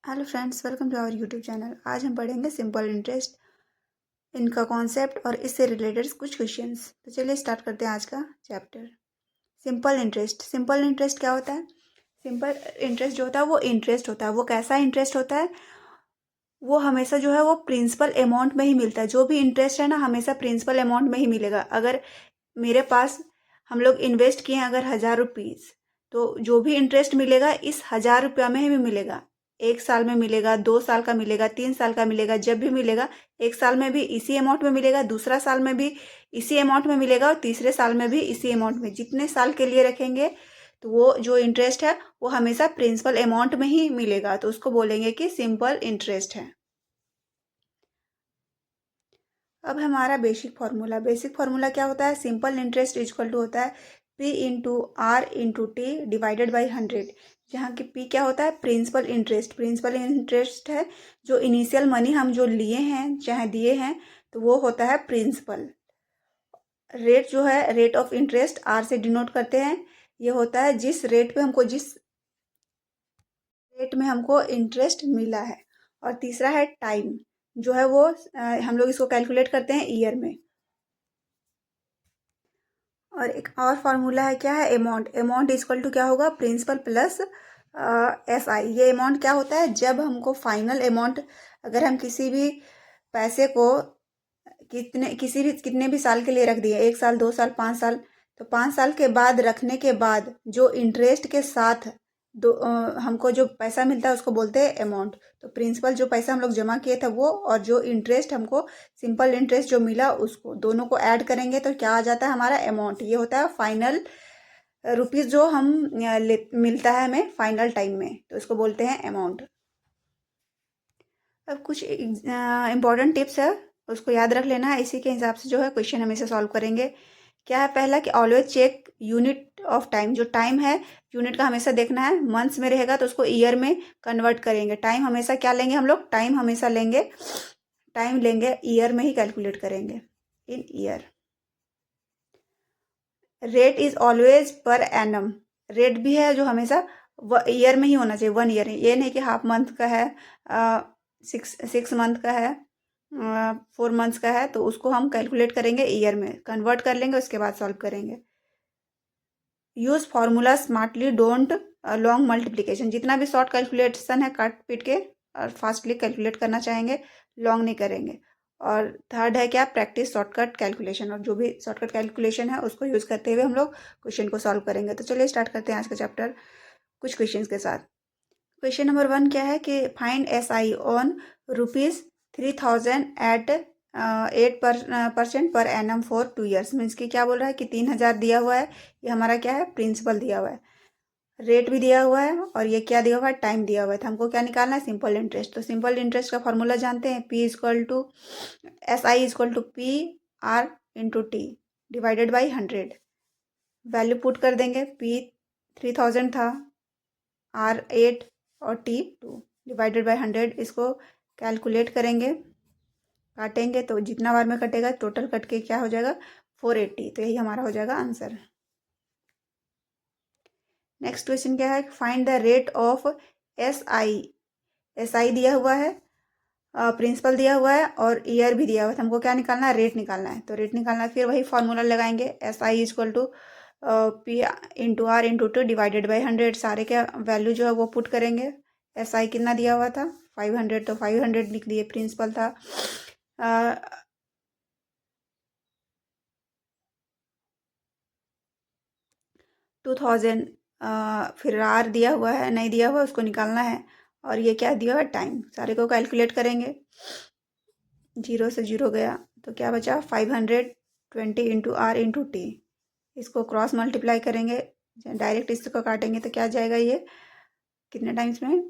Hello friends, welcome to our YouTube channel. आज हम पढ़ेंगे सिंपल इंटरेस्ट, इनका कॉन्सेप्ट और इससे रिलेटेड कुछ क्वेश्चंस। तो चलिए स्टार्ट करते हैं आज का chapter. Simple interest. Simple interest क्या होता है? सिंपल इंटरेस्ट जो होता है वो इंटरेस्ट होता है। वो कैसा इंटरेस्ट होता है? वो हमेशा जो है वो प्रिंसिपल अमाउंट में ही मिलता है। जो भी इंटरेस्ट है ना, हमेशा प्रिंसिपल अमाउंट में ही मिलेगा। अगर मेरे पास हम लोग इन्वेस्ट किए हैं अगर 1,000 रुपीज़, तो जो भी इंटरेस्ट मिलेगा इस 1,000 रुपया में ही मिलेगा। 1 साल में मिलेगा, 2 साल का मिलेगा, 3 साल का मिलेगा, जब भी मिलेगा। 1 साल में भी इसी अमाउंट में मिलेगा, दूसरा साल में भी इसी अमाउंट में मिलेगा, और तीसरे साल में भी इसी अमाउंट में। जितने साल के लिए रखेंगे तो वो जो इंटरेस्ट है वो हमेशा प्रिंसिपल अमाउंट में ही मिलेगा, तो उसको बोलेंगे कि सिंपल इंटरेस्ट है। अब हमारा बेसिक फार्मूला क्या होता है? सिंपल इंटरेस्ट इक्वल टू होता है P/R/T डिवाइडेड बाई 100, जहाँ की P क्या होता है? Principal interest. प्रिंसिपल इंटरेस्ट है जो इनिशियल मनी हम जो लिए हैं चाहे दिए हैं, तो वो होता है प्रिंसिपल। रेट जो है, रेट ऑफ इंटरेस्ट R से डिनोट करते हैं। ये होता है जिस रेट में हमको इंटरेस्ट मिला है। और तीसरा है टाइम, जो है वो हम लोग इसको कैलकुलेट करते हैं ईयर में। और एक और फार्मूला है, क्या है? अमाउंट। अमाउंट इक्वल टू क्या होगा? Principal plus SI। ये अमाउंट क्या होता है? जब हमको फाइनल अमाउंट, अगर हम किसी भी पैसे को कितने भी साल के लिए रख दिए, 1 साल, 2 साल, 5 साल, तो 5 साल के बाद रखने के बाद जो इंटरेस्ट के साथ हमको जो पैसा मिलता है उसको बोलते हैं अमाउंट। तो प्रिंसिपल जो पैसा हम लोग जमा किए थे वो, और जो इंटरेस्ट हमको सिंपल इंटरेस्ट जो मिला उसको, दोनों को ऐड करेंगे तो क्या आ जाता है? हमारा अमाउंट। ये होता है फाइनल रुपीज़ जो हम मिलता है हमें फाइनल टाइम में, तो इसको बोलते हैं अमाउंट। अब कुछ इम्पॉर्टेंट टिप्स है, उसको याद रख लेना है। इसी के हिसाब से जो है क्वेश्चन हमेशा सॉल्व करेंगे। क्या है? पहला कि always check unit of time. जो टाइम है यूनिट का हमेशा देखना है। मंथ्स में रहेगा तो उसको ईयर में कन्वर्ट करेंगे। टाइम हमेशा क्या लेंगे हम लोग? टाइम हमेशा लेंगे, टाइम लेंगे ईयर में ही कैलकुलेट करेंगे, in year. Rate is always per annum. Rate भी है जो हमेशा ईयर में ही होना चाहिए, 1 ईयर। ये नहीं कि हाफ मंथ का है, 6 मंथ का है, 4 मंथ्स का है, तो उसको हम कैलकुलेट करेंगे ईयर में, कन्वर्ट कर लेंगे, उसके बाद सॉल्व करेंगे। Use formula smartly, don't long multiplication. जितना भी शॉर्ट कैलकुलेशन है काट पीट के और फास्टली कैलकुलेट करना चाहेंगे, लॉन्ग नहीं करेंगे। और थर्ड है क्या? Practice shortcut calculation. और जो भी शॉर्टकट कैलकुलेशन है उसको यूज़ करते हुए हम लोग क्वेश्चन को सॉल्व करेंगे। तो चलिए स्टार्ट करते हैं आज का चैप्टर कुछ क्वेश्चंस के साथ। क्वेश्चन नंबर 1 क्या है कि find SI on ₹3,000 eight 8% per annum for 2 years. Means कि क्या बोल रहा है कि 3,000 दिया हुआ है, ये हमारा क्या है? प्रिंसिपल दिया हुआ है, रेट भी दिया हुआ है, और ये क्या दिया हुआ है? टाइम दिया हुआ है। तो हमको क्या निकालना है? Simple interest. तो सिंपल इंटरेस्ट का फॉर्मूला जानते हैं, SI/P/R/T divided by 100। Value put कर देंगे। P 3,000 था, R 8 और T 2 डिवाइडेड बाई 100। इसको कैलकुलेट करेंगे, काटेंगे तो जितना बार में कटेगा टोटल कट के क्या हो जाएगा? 480। तो यही हमारा हो जाएगा आंसर। नेक्स्ट क्वेश्चन क्या है? Find the rate of SI दिया हुआ है, प्रिंसिपल दिया हुआ है, और ईयर भी दिया हुआ है। हमको क्या निकालना है? रेट निकालना है। तो रेट निकालना है, फिर वही फॉर्मूला लगाएंगे, SI/P/R/2 डिवाइडेड बाई 100। सारे के वैल्यू जो है वो पुट करेंगे। SI कितना दिया हुआ था? 500, तो 500 लिख दिए। प्रिंसिपल था 2,000। फिर R दिया हुआ है, नहीं दिया हुआ उसको निकालना है। और ये क्या दिया हुआ है? टाइम। सारे को कैलकुलेट करेंगे, 0 से 0 गया तो क्या बचा? 520 × R × T। इसको क्रॉस मल्टीप्लाई करेंगे, डायरेक्ट इसको काटेंगे तो क्या जाएगा? ये कितने टाइम्स में?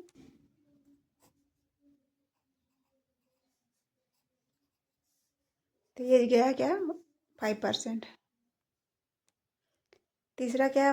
तो ये गया क्या? 5%। तीसरा क्या है?